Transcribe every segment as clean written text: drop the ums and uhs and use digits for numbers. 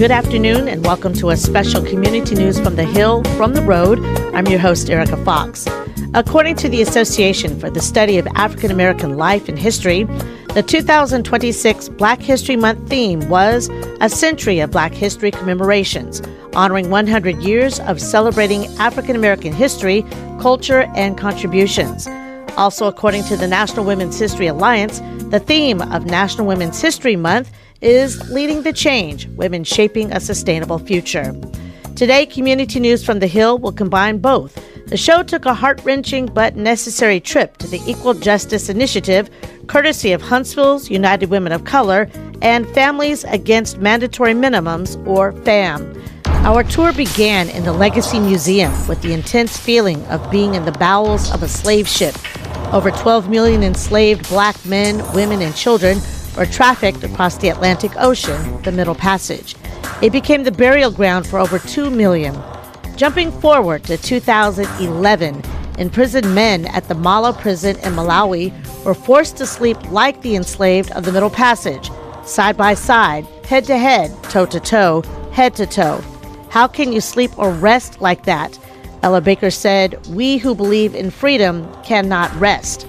Good afternoon and welcome to a special community news from the Hill, from the road. I'm your host, Erica Fox. According to the Association for the Study of African American Life and History, the 2026 Black History Month theme was A Century of Black History Commemorations, honoring 100 years of celebrating African American history, culture, and contributions. Also, according to the National Women's History Alliance, the theme of National Women's History Month is Leading the Change, Women Shaping a Sustainable Future. Today, Community News from the Hill will combine both. The show took a heart-wrenching but necessary trip to the Equal Justice Initiative, courtesy of Huntsville's United Women of Color and Families Against Mandatory Minimums, or FAM. Our tour began in the Legacy Museum with the intense feeling of being in the bowels of a slave ship. Over 12 million enslaved Black men, women, and children were trafficked across the Atlantic Ocean, the Middle Passage. It became the burial ground for over 2 million. Jumping forward to 2011, imprisoned men at the Mala prison in Malawi were forced to sleep like the enslaved of the Middle Passage, side by side, head to head, toe to toe, head to toe. How can you sleep or rest like that? Ella Baker said, "We who believe in freedom cannot rest."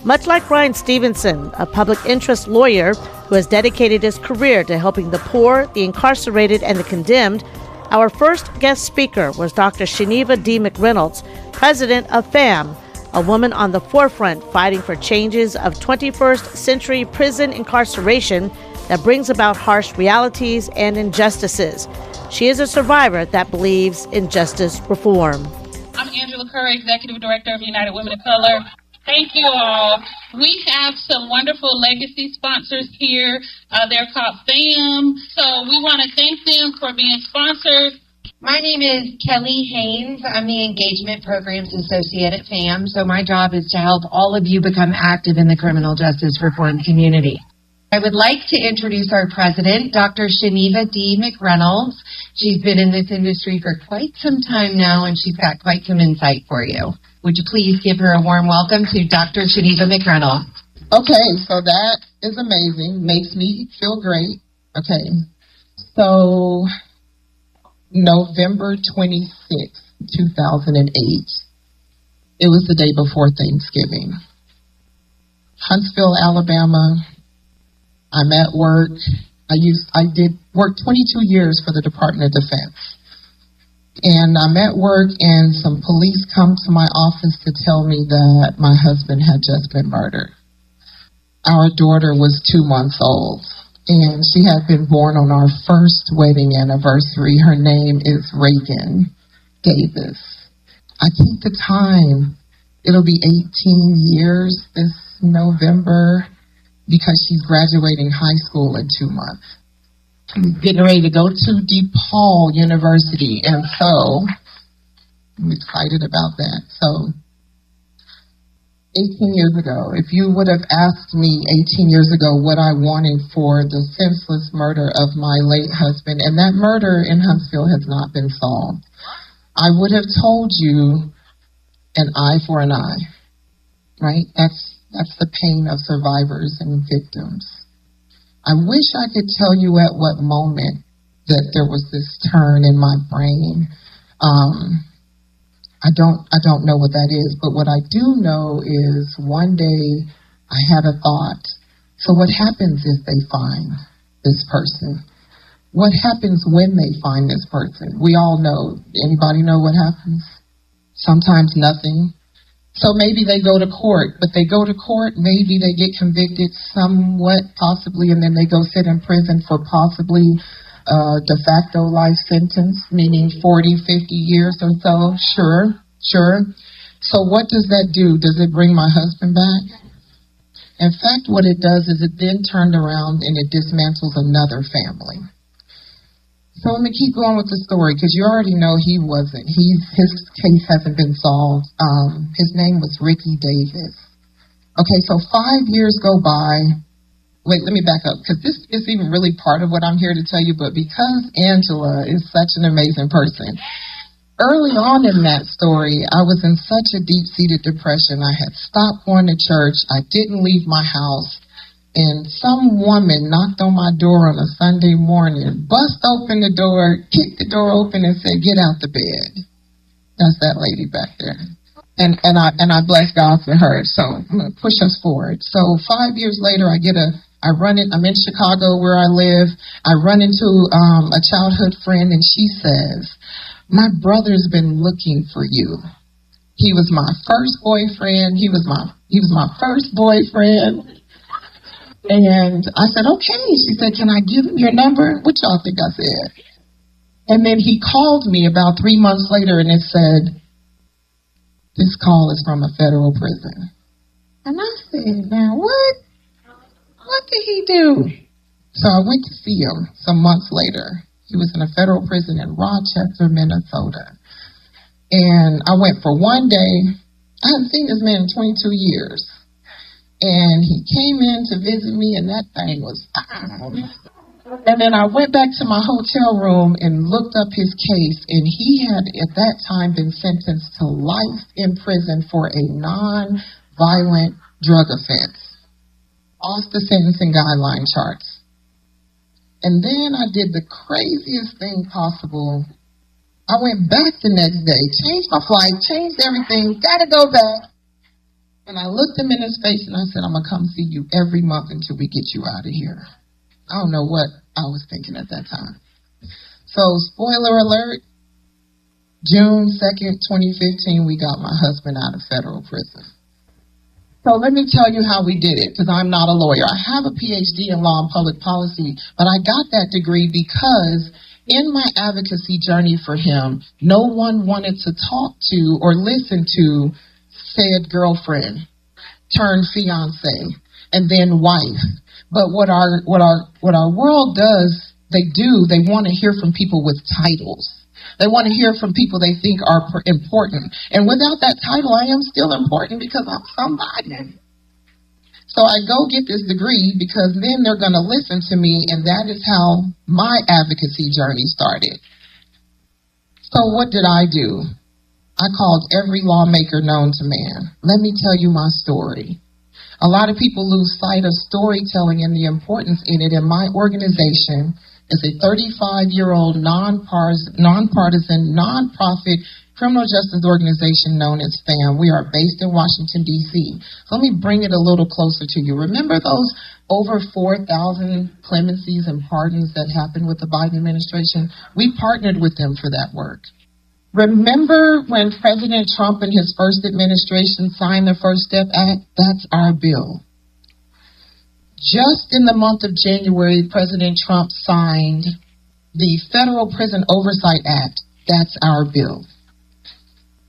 Much like Brian Stevenson, a public interest lawyer who has dedicated his career to helping the poor, the incarcerated, and the condemned, our first guest speaker was Dr. Shaniva D. McReynolds, president of FAM, a woman on the forefront fighting for changes of 21st century prison incarceration that brings about harsh realities and injustices. She is a survivor that believes in justice reform. I'm Angela Kerr, Executive Director of United Women of Color. Thank you all. We have some wonderful legacy sponsors here. They're called FAM. So we want to thank them for being sponsors. My name is Kelly Haynes. I'm the Engagement Programs Associate at FAM. So my job is to help all of you become active in the criminal justice reform community. I would like to introduce our president, Dr. Shaniva D. McReynolds. She's been in this industry for quite some time now, and she's got quite some insight for you. Would you please give her a warm welcome to Dr. Shaniva McReynolds? Okay, so that is amazing. Makes me feel great. Okay, so November 26, 2008. It was the day before Thanksgiving. Huntsville, Alabama. I'm at work. I did work 22 years for the Department of Defense. And I'm at work and some police come to my office to tell me that my husband had just been murdered. Our daughter was 2 months old and she had been born on our first wedding anniversary. Her name is Reagan Davis. I think the time, it'll be 18 years this November, because she's graduating high school in 2 months. I'm getting ready to go to DePaul University, and so I'm excited about that. So 18 years ago, if you would have asked me 18 years ago what I wanted for the senseless murder of my late husband, and that murder in Huntsville has not been solved, I would have told you an eye for an eye, right? That's the pain of survivors and victims. I wish I could tell you at what moment that there was this turn in my brain. I don't know what that is, but what I do know is one day I had a thought. So what happens if they find this person? What happens when they find this person? We all know. Anybody know what happens? Sometimes nothing. So maybe they go to court, but they go to court, maybe they get convicted somewhat, possibly, and then they go sit in prison for possibly de facto life sentence, meaning 40, 50 years or so. Sure. So what does that do? Does it bring my husband back? In fact, what it does is it then turned around and it dismantles another family. So let me keep going with the story, because you already know he wasn't. His case hasn't been solved. His name was Ricky Davis. Okay, so 5 years go by. Wait, let me back up, because this is even really part of what I'm here to tell you, but because Angela is such an amazing person, early on in that story, I was in such a deep-seated depression. I had stopped going to church. I didn't leave my house. and some woman knocked on my door on a Sunday morning, bust open the door, kicked the door open, and said, "Get out the bed." That's that lady back there. And I bless God for her. So I'm going to push us forward. So 5 years later, I'm in Chicago where I live. I run into a childhood friend, and she says, "My brother's been looking for you. He was my first boyfriend. He was my first boyfriend." And I said, "Okay." She said, "Can I give him your number?" What y'all think I said? And then he called me about 3 months later, and it said, "This call is from a federal prison." And I said, "Now what? What did he do?" So I went to see him some months later. He was in a federal prison in Rochester, Minnesota. And I went for one day. I hadn't seen this man in 22 years. And he came in to visit me, and that thing was down. And then I went back to my hotel room and looked up his case, and he had at that time been sentenced to life in prison for a non-violent drug offense, off the sentencing guideline charts. And then I did the craziest thing possible. I went back the next day, changed my flight, changed everything, gotta go back. And I looked him in his face and I said, "I'm going to come see you every month until we get you out of here." I don't know what I was thinking at that time. So, spoiler alert, June 2nd, 2015, we got my husband out of federal prison. So let me tell you how we did it, because I'm not a lawyer. I have a PhD in law and public policy, but I got that degree because in my advocacy journey for him, no one wanted to talk to or listen to said girlfriend turned fiance and then wife. But what our world does, they want to hear from people with titles. They want to hear from people they think are important. And without that title, I am still important because I'm somebody. So I go get this degree because then they're going to listen to me, and that is how my advocacy journey started. So what did I do? I called every lawmaker known to man. Let me tell you my story. A lot of people lose sight of storytelling and the importance in it. And my organization is a 35-year-old nonpartisan, nonprofit criminal justice organization known as FAM. We are based in Washington, D.C. So let me bring it a little closer to you. Remember those over 4,000 clemencies and pardons that happened with the Biden administration? We partnered with them for that work. Remember when President Trump and his first administration signed the First Step Act? That's our bill. Just in the month of January, President Trump signed the Federal Prison Oversight Act. That's our bill.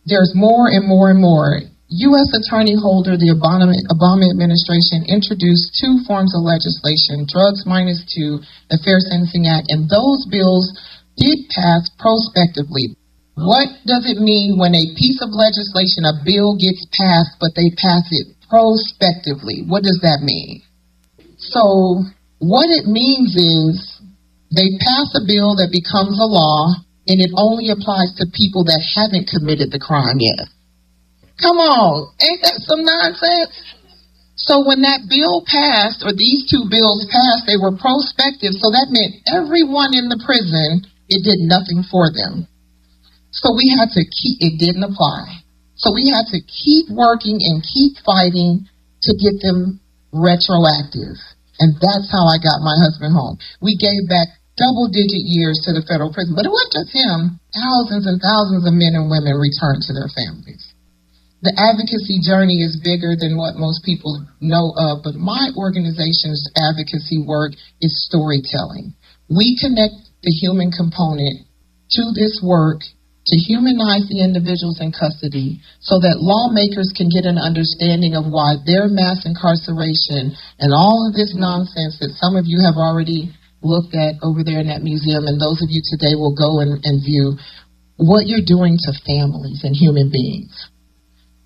There's more and more and more. U.S. Attorney Holder, the Obama administration, introduced two forms of legislation, Drugs -2, the Fair Sentencing Act, and those bills did pass prospectively. What does it mean when a piece of legislation, a bill gets passed, but they pass it prospectively? What does that mean? So what it means is they pass a bill that becomes a law, and it only applies to people that haven't committed the crime yet. Come on, ain't that some nonsense? So when that bill passed, or these two bills passed, they were prospective, so that meant everyone in the prison, it did nothing for them. So we had to it didn't apply. So we had to keep working and keep fighting to get them retroactive. And that's how I got my husband home. We gave back double-digit years to the federal prison. But it wasn't just him. Thousands and thousands of men and women returned to their families. The advocacy journey is bigger than what most people know of, but my organization's advocacy work is storytelling. We connect the human component to this work to humanize the individuals in custody so that lawmakers can get an understanding of why their mass incarceration and all of this nonsense that some of you have already looked at over there in that museum, and those of you today will go and view what you're doing to families and human beings.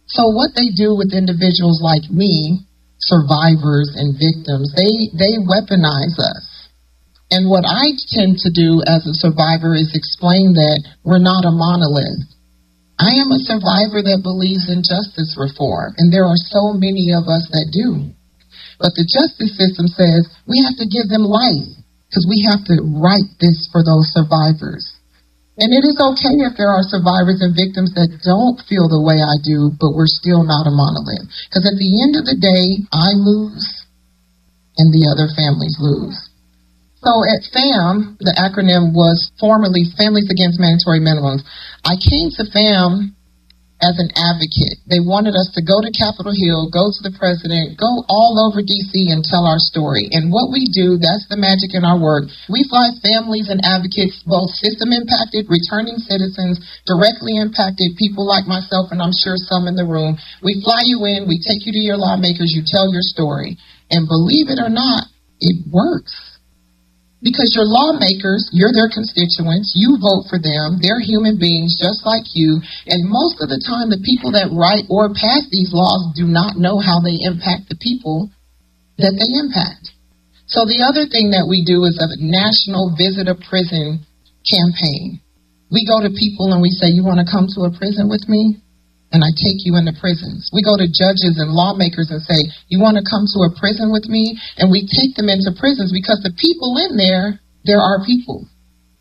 So what they do with individuals like me, survivors and victims, they weaponize us. And what I tend to do as a survivor is explain that we're not a monolith. I am a survivor that believes in justice reform, and there are so many of us that do. But the justice system says we have to give them life because we have to right this for those survivors. And it is okay if there are survivors and victims that don't feel the way I do, but we're still not a monolith. Because at the end of the day, I lose and the other families lose. So at FAM, the acronym was formerly Families Against Mandatory Minimums. I came to FAM as an advocate. They wanted us to go to Capitol Hill, go to the president, go all over D.C. and tell our story. And what we do, that's the magic in our work. We fly families and advocates, both system impacted, returning citizens, directly impacted, people like myself, and I'm sure some in the room. We fly you in, we take you to your lawmakers, you tell your story. And believe it or not, it works. Because your lawmakers, you're their constituents, you vote for them, they're human beings just like you, and most of the time the people that write or pass these laws do not know how they impact the people that they impact. So the other thing that we do is a national visit a prison campaign. We go to people and we say, you want to come to a prison with me? And I take you into prisons. We go to judges and lawmakers and say, you want to come to a prison with me? And we take them into prisons because the people in there are people.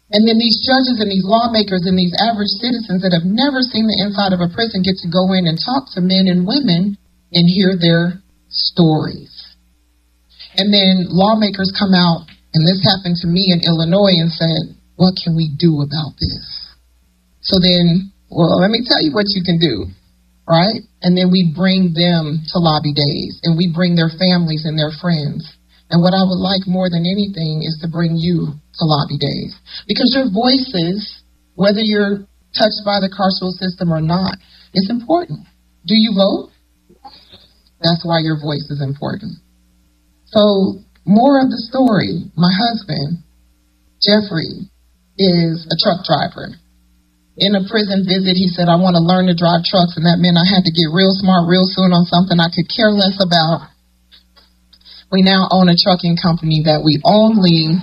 And then these judges and these lawmakers and these average citizens that have never seen the inside of a prison get to go in and talk to men and women and hear their stories. And then lawmakers come out, and this happened to me in Illinois, and said, what can we do about this? So then, well, let me tell you what you can do. Right? And then we bring them to lobby days, and we bring their families and their friends. And what I would like more than anything is to bring you to lobby days. Because your voices, whether you're touched by the carceral system or not, is important. Do you vote? That's why your voice is important. So, more of the story. My husband, Jeffrey, is a truck driver. In a prison visit, he said, I want to learn to drive trucks, and that meant I had to get real smart real soon on something I could care less about. We now own a trucking company that we only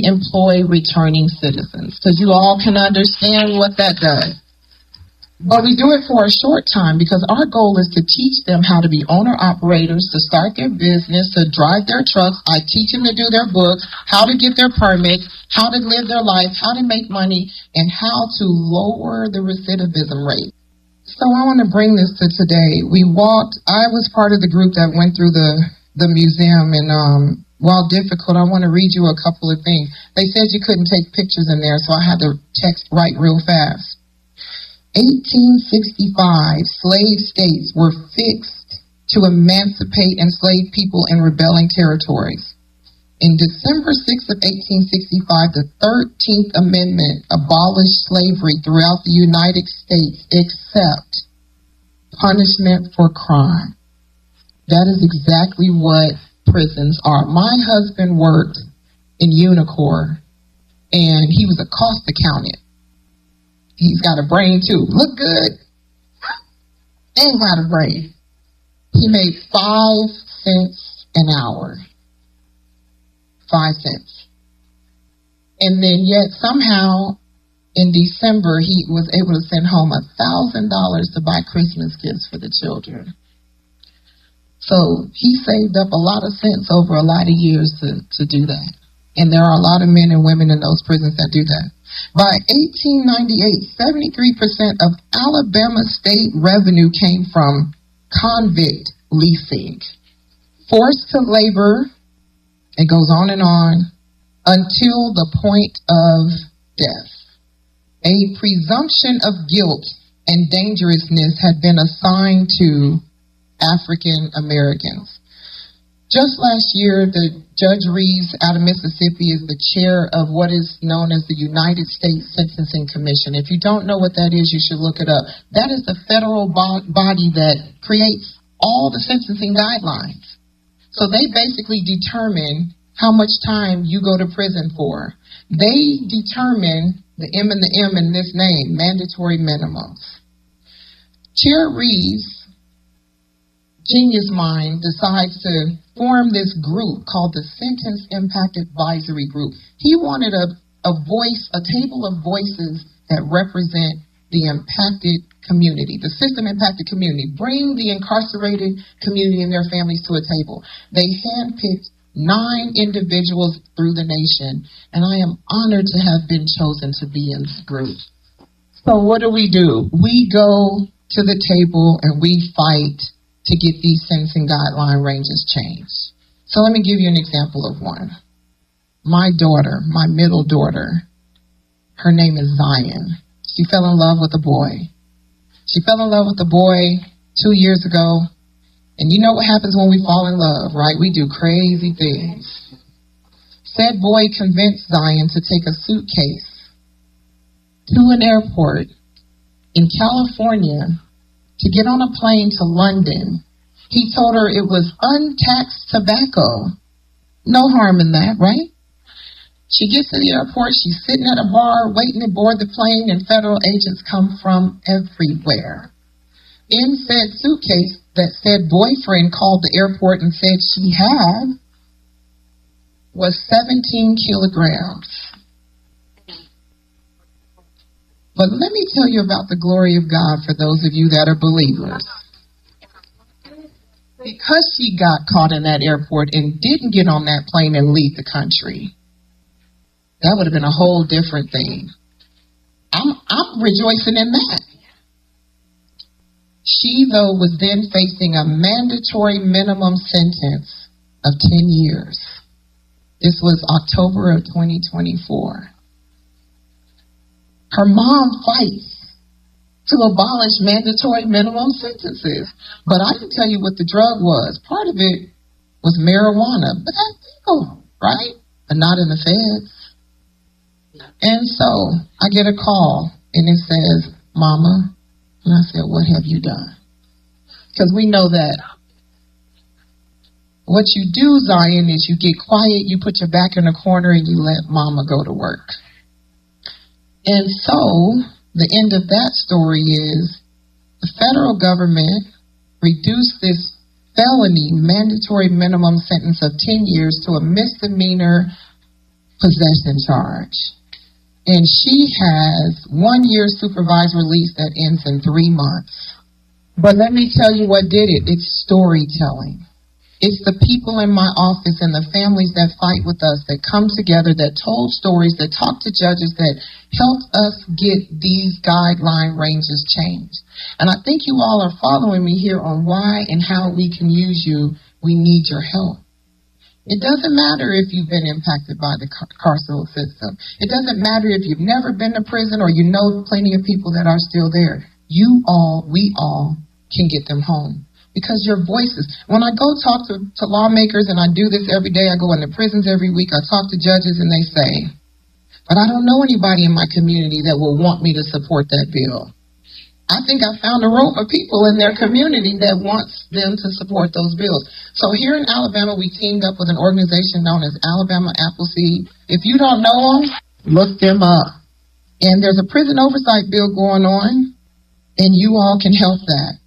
employ returning citizens, because you all can understand what that does. But we do it for a short time because our goal is to teach them how to be owner-operators, to start their business, to drive their trucks. I teach them to do their books, how to get their permits, how to live their life, how to make money, and how to lower the recidivism rate. So I want to bring this to today. I was part of the group that went through the museum, and while difficult, I want to read you a couple of things. They said you couldn't take pictures in there, so I had to write real fast. 1865, slave states were fixed to emancipate enslaved people in rebelling territories. In December 6th of 1865, the 13th Amendment abolished slavery throughout the United States except punishment for crime. That is exactly what prisons are. My husband worked in Unicor, and he was a cost accountant. He's got a brain, too. Look good. Ain't got a brain. He made 5 cents an hour. 5 cents. And then yet somehow in December he was able to send home $1,000 to buy Christmas gifts for the children. So he saved up a lot of cents over a lot of years to do that. And there are a lot of men and women in those prisons that do that. By 1898, 73% of Alabama state revenue came from convict leasing. Forced to labor, it goes on and on, until the point of death. A presumption of guilt and dangerousness had been assigned to African Americans. Just last year, the Judge Reeves out of Mississippi is the chair of what is known as the United States Sentencing Commission. If you don't know what that is, you should look it up. That is the federal body that creates all the sentencing guidelines. So they basically determine how much time you go to prison for. They determine the M and the M in this name, mandatory minimums. Chair Reeves, genius mind, decides to form this group called the Sentence Impact Advisory Group. He wanted a voice, a table of voices that represent the impacted community, the system impacted community. Bring the incarcerated community and their families to a table. They handpicked 9 individuals through the nation, and I am honored to have been chosen to be in this group. So what do? We go to the table and we fight to get these sentencing guideline ranges changed. So let me give you an example of one. My daughter, my middle daughter, her name is Zion. She fell in love with a boy. She fell in love with a boy 2 years ago. And you know what happens when we fall in love, right? We do crazy things. Said boy convinced Zion to take a suitcase to an airport in California to get on a plane to London. He told her it was untaxed tobacco. No harm in that, right? She gets to the airport, she's sitting at a bar waiting to board the plane, and federal agents come from everywhere. In said suitcase that said boyfriend called the airport and said she had was 17 kilograms. But let me tell you about the glory of God for those of you that are believers. Because she got caught in that airport and didn't get on that plane and leave the country, that would have been a whole different thing. I'm rejoicing in that. She, though, was then facing a mandatory minimum sentence of 10 years. This was October of 2024. Her mom fights to abolish mandatory minimum sentences. But I can tell you what the drug was. Part of it was marijuana, but that's legal, right? But not in the feds. And so I get a call and it says, Mama. And I said, what have you done? Because we know that what you do, Zion, is you get quiet, you put your back in a corner, and you let Mama go to work. And so the end of that story is the federal government reduced this felony mandatory minimum sentence of 10 years to a misdemeanor possession charge. And she has 1 year supervised release that ends in 3 months. But let me tell you what did it. It's storytelling. It's the people in my office and the families that fight with us, that come together, that told stories, that talked to judges, that helped us get these guideline ranges changed. And I think you all are following me here on why and how we can use you. We need your help. It doesn't matter if you've been impacted by the carceral system. It doesn't matter if you've never been to prison or you know plenty of people that are still there. We all can get them home. Because your voices, when I go talk to lawmakers, and I do this every day, I go into prisons every week, I talk to judges and they say, but I don't know anybody in my community that will want me to support that bill. I think I found a room of people in their community that wants them to support those bills. So here in Alabama, we teamed up with an organization known as Alabama Appleseed. If you don't know them, look them up. And there's a prison oversight bill going on, and you all can help that.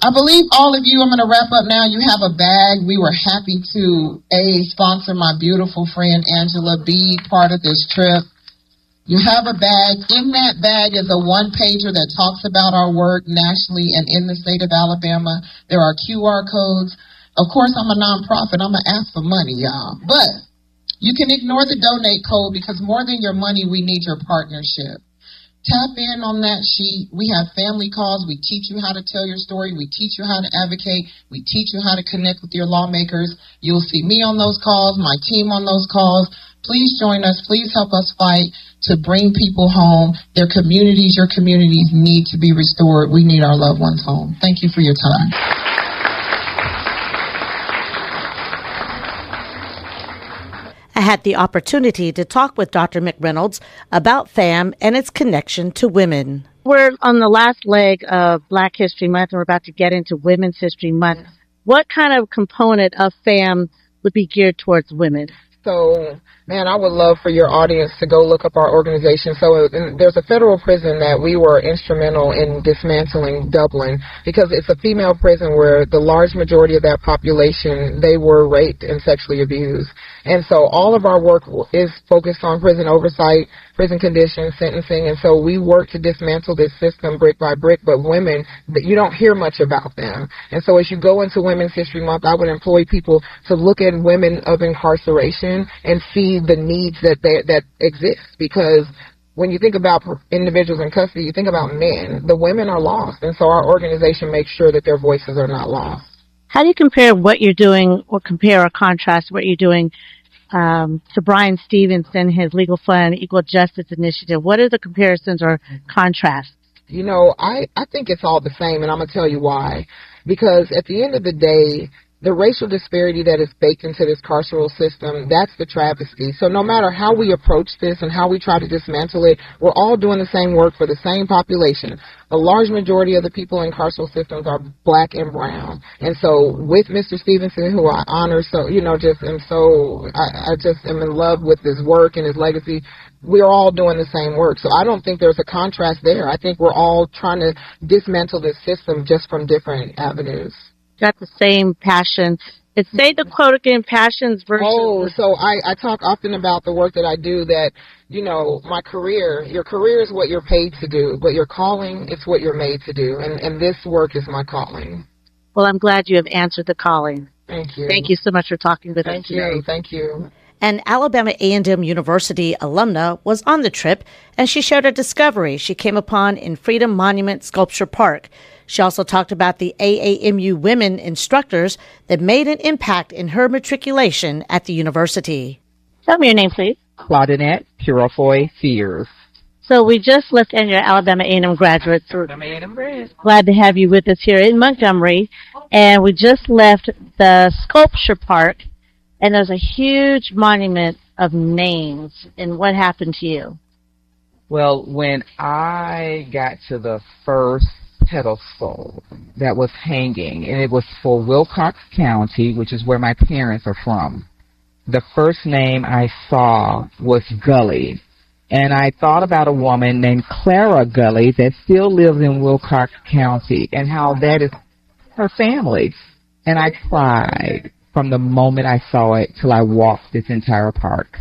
I believe all of you, I'm going to wrap up now, you have a bag. We were happy to, sponsor my beautiful friend Angela, B, part of this trip. You have a bag. In that bag is a one-pager that talks about our work nationally and in the state of Alabama. There are QR codes. Of course, I'm a nonprofit. I'm going to ask for money, y'all. But you can ignore the donate code, because more than your money, we need your partnership. Tap in on that sheet. We have family calls. We teach you how to tell your story. We teach you how to advocate. We teach you how to connect with your lawmakers. You'll see me on those calls, my team on those calls. Please join us. Please help us fight to bring people home. Their communities, your communities need to be restored. We need our loved ones home. Thank you for your time. I had the opportunity to talk with Dr. McReynolds about FAM and its connection to women. We're on the last leg of Black History Month, and we're about to get into Women's History Month. What kind of component of FAM would be geared towards women? So Man, I would love for your audience to go look up our organization. So there's a federal prison that we were instrumental in dismantling, Dublin, because it's a female prison where the large majority of that population, they were raped and sexually abused. And so all of our work is focused on prison oversight, prison conditions, sentencing, and so we work to dismantle this system brick by brick. But women, you don't hear much about them. And so as you go into Women's History Month, I would employ people to look at women of incarceration and see the needs that exist, because when you think about individuals in custody, you think about men. The women are lost, and so our organization makes sure that their voices are not lost. How do you compare what you're doing, or compare or contrast what you're doing to Brian Stevenson, his Legal Fund Equal Justice Initiative? What are the comparisons or contrasts? You know, I think it's all the same, and I'm going to tell you why. Because at the end of the day, the racial disparity that is baked into this carceral system, that's the travesty. So no matter how we approach this and how we try to dismantle it, we're all doing the same work for the same population. A large majority of the people in carceral systems are black and brown. And so with Mr. Stevenson, who I honor, so, you know, I just am in love with his work and his legacy. We're all doing the same work. So I don't think there's a contrast there. I think we're all trying to dismantle this system just from different avenues. Got the same passion. Say the quote again, passions versus... Oh, so I talk often about the work that I do, that, you know, my career, your career is what you're paid to do, but your calling is what you're made to do. And this work is my calling. Well, I'm glad you have answered the calling. Thank you. Thank you so much for talking with us today. Thank you. An Alabama A&M University alumna was on the trip, and she shared a discovery she came upon in Freedom Monument Sculpture Park. She also talked about the AAMU women instructors that made an impact in her matriculation at the university. Tell me your name, please. Claudinette Purifoy Sears. So we just left in your Alabama A&M graduates. Alabama A&M grad. Glad to have you with us here in Montgomery. And we just left the sculpture park, and there's a huge monument of names. And what happened to you? Well, when I got to the first pedestal that was hanging, and it was for Wilcox County, which is where my parents are from, the first name I saw was Gully. And I thought about a woman named Clara Gully that still lives in Wilcox County, and how that is her family. And I cried from the moment I saw it till I walked this entire park,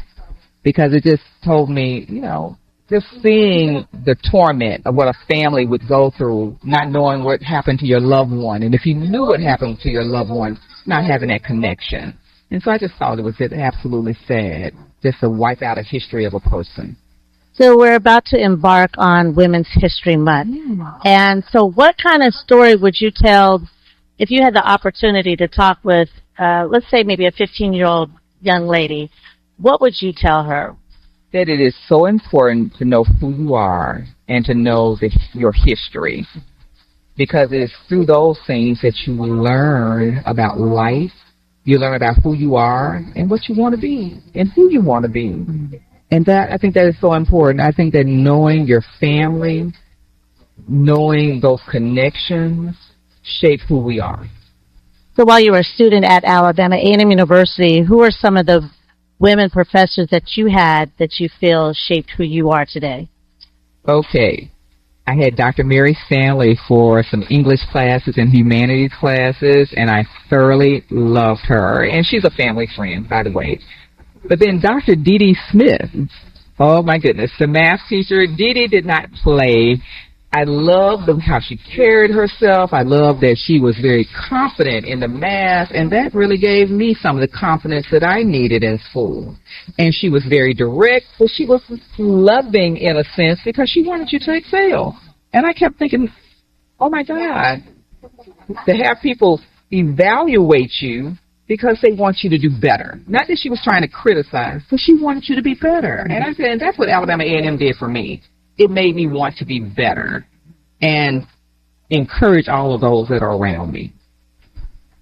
because it just told me, you know, just seeing the torment of what a family would go through, not knowing what happened to your loved one, and if you knew what happened to your loved one, not having that connection. And so I just thought it was just absolutely sad, just to wipe out a history of a person. So we're about to embark on Women's History Month. And so what kind of story would you tell if you had the opportunity to talk with, let's say maybe a 15-year-old young lady? What would you tell her? That it is so important to know who you are and to know your history, because it is through those things that you learn about life, you learn about who you are and what you want to be and who you want to be. And that, I think that is so important. I think that knowing your family, knowing those connections, shape who we are. So while you were a student at Alabama A&M University, who are some of the women professors that you had that you feel shaped who you are today? Okay. I had Dr. Mary Stanley for some English classes and humanities classes, and I thoroughly loved her. And she's a family friend, by the way. But then Dr. Dee Dee Smith, oh my goodness, the math teacher. Dee Dee did not play. I loved how she carried herself. I loved that she was very confident in the math, and that really gave me some of the confidence that I needed in school. And she was very direct, but she was loving in a sense, because she wanted you to excel. And I kept thinking, oh my God, to have people evaluate you because they want you to do better. Not that she was trying to criticize, but she wanted you to be better. And I said, and that's what Alabama A&M did for me. It made me want to be better and encourage all of those that are around me.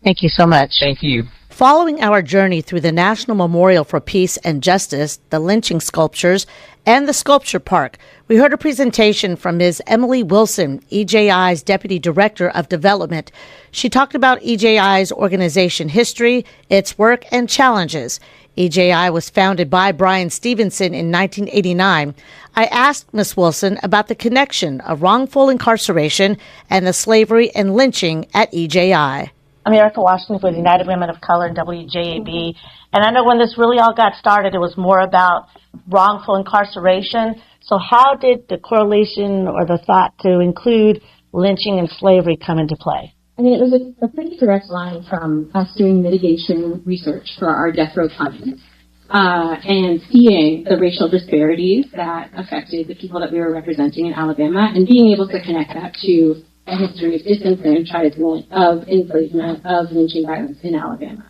Thank you so much. Thank you. Following our journey through the National Memorial for Peace and Justice, the lynching sculptures, and the sculpture park, we heard a presentation from Ms. Emily Wilson, EJI's Deputy Director of Development. She talked about EJI's organization history, its work, and challenges. EJI was founded by Bryan Stevenson in 1989. I asked Ms. Wilson about the connection of wrongful incarceration and the slavery and lynching at EJI. I'm Erica Washington with United Women of Color and WJAB. And I know when this really all got started, it was more about wrongful incarceration. So how did the correlation or the thought to include lynching and slavery come into play? I mean, it was a pretty direct line from us doing mitigation research for our death row clients and seeing the racial disparities that affected the people that we were representing in Alabama and being able to connect that to a history of disenfranchisement, of enslavement, of lynching violence in Alabama.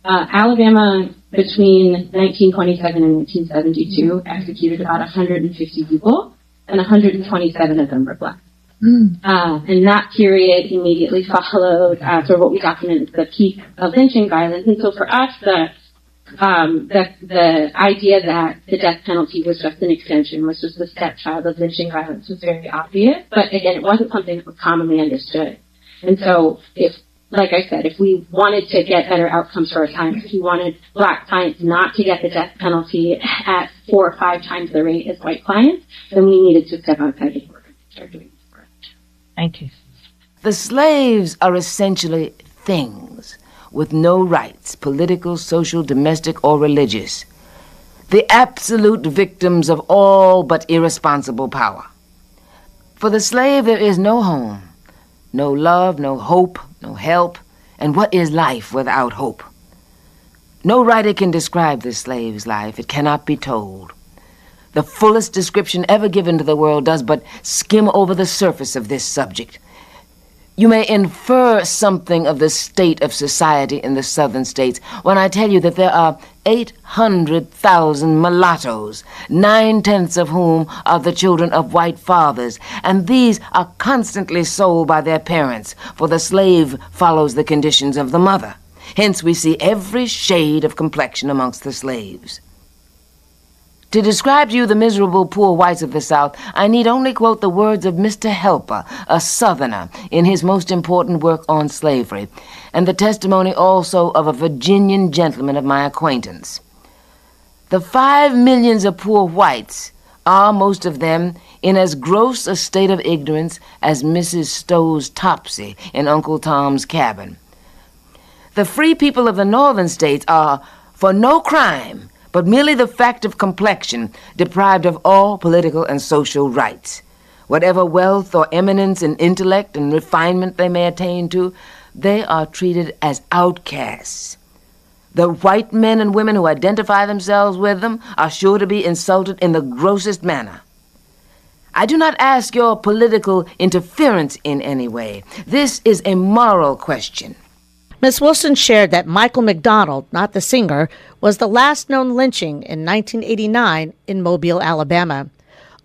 Alabama, between 1927 and 1972, executed about 150 people, and 127 of them were black. And that period immediately followed sort of what we documented the peak of lynching violence. And so for us, the idea that the death penalty was just an extension, was just the stepchild of lynching violence was very obvious. But again, it wasn't something that was commonly understood. And so like I said, if we wanted to get better outcomes for our clients, if we wanted black clients not to get the death penalty at 4 or 5 times the rate as white clients, then we needed to step outside the work and start doing this work. Thank you. The slaves are essentially things with no rights, political, social, domestic, or religious. The absolute victims of all but irresponsible power. For the slave, there is no home, no love, no hope, no help, and what is life without hope? No writer can describe the slave's life. It cannot be told. The fullest description ever given to the world does but skim over the surface of this subject. You may infer something of the state of society in the southern states when I tell you that there are 800,000 mulattoes, 9/10 of whom are the children of white fathers, and these are constantly sold by their parents, for the slave follows the conditions of the mother. Hence we see every shade of complexion amongst the slaves. To describe to you the miserable poor whites of the South, I need only quote the words of Mr. Helper, a Southerner, in his most important work on slavery, and the testimony also of a Virginian gentleman of my acquaintance. The 5 millions of poor whites are, most of them, in as gross a state of ignorance as Mrs. Stowe's Topsy in Uncle Tom's Cabin. The free people of the northern states are, for no crime, but merely the fact of complexion, deprived of all political and social rights. Whatever wealth or eminence in intellect and refinement they may attain to, they are treated as outcasts. The white men and women who identify themselves with them are sure to be insulted in the grossest manner. I do not ask your political interference in any way. This is a moral question. Ms. Wilson shared that Michael McDonald, not the singer, was the last known lynching in 1989 in Mobile, Alabama.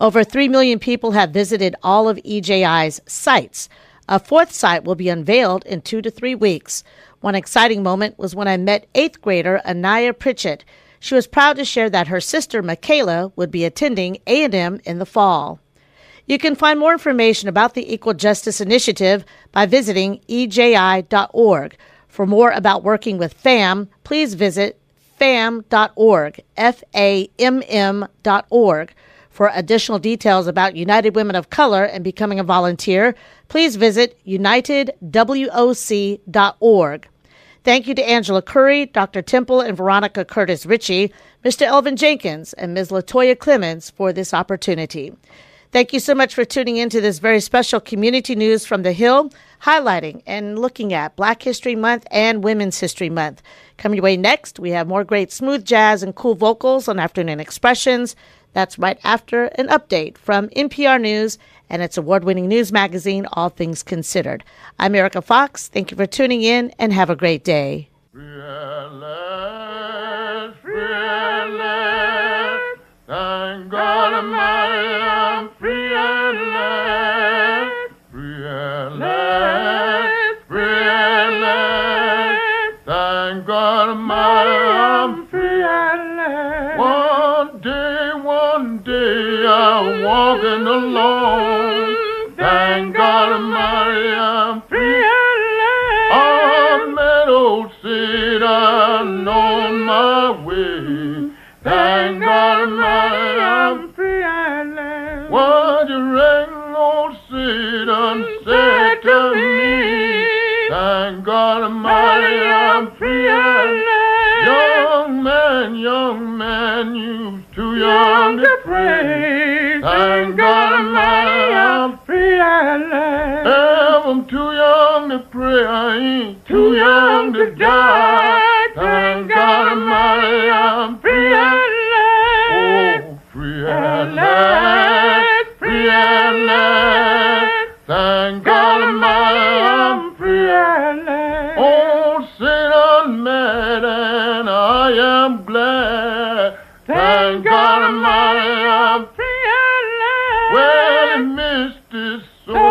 Over 3 million people have visited all of EJI's sites. A 4th site will be unveiled in 2 to 3 weeks. One exciting moment was when I met 8th grader Anaya Pritchett. She was proud to share that her sister Michaela would be attending A&M in the fall. You can find more information about the Equal Justice Initiative by visiting EJI.org. For more about working with FAM, please visit FAM.org, FAMM.org. For additional details about United Women of Color and becoming a volunteer, please visit UnitedWOC.org. Thank you to Angela Curry, Dr. Temple, and Veronica Curtis Ritchie, Mr. Elvin Jenkins, and Ms. LaToya Clemens for this opportunity. Thank you so much for tuning in to this very special community news from the Hill, highlighting and looking at Black History Month and Women's History Month. Coming your way next, we have more great smooth jazz and cool vocals on Afternoon Expressions. That's right after an update from NPR News and its award-winning news magazine, All Things Considered. I'm Erica Fox. Thank you for tuning in and have a great day. Thank God Almighty, I'm free and led, free and led, free and led. Thank God Almighty, I'm free and led. One day I'm walking alone. Thank God Almighty, I'm free and led. On meadow seat, I know my way. What you reckon old Satan said to me? Thank God Almighty, I'm free at last. Young man, you too young to pray. Thank God Almighty, I'm free at last. I'm too young to pray, I ain't too young to die. Thank God Almighty, I'm free at last. Oh, free at last, free at last. Thank God Almighty, I'm free at last. Oh, Satan mad and I am glad. Thank God Almighty, I'm free at last. Well, he missed his soul.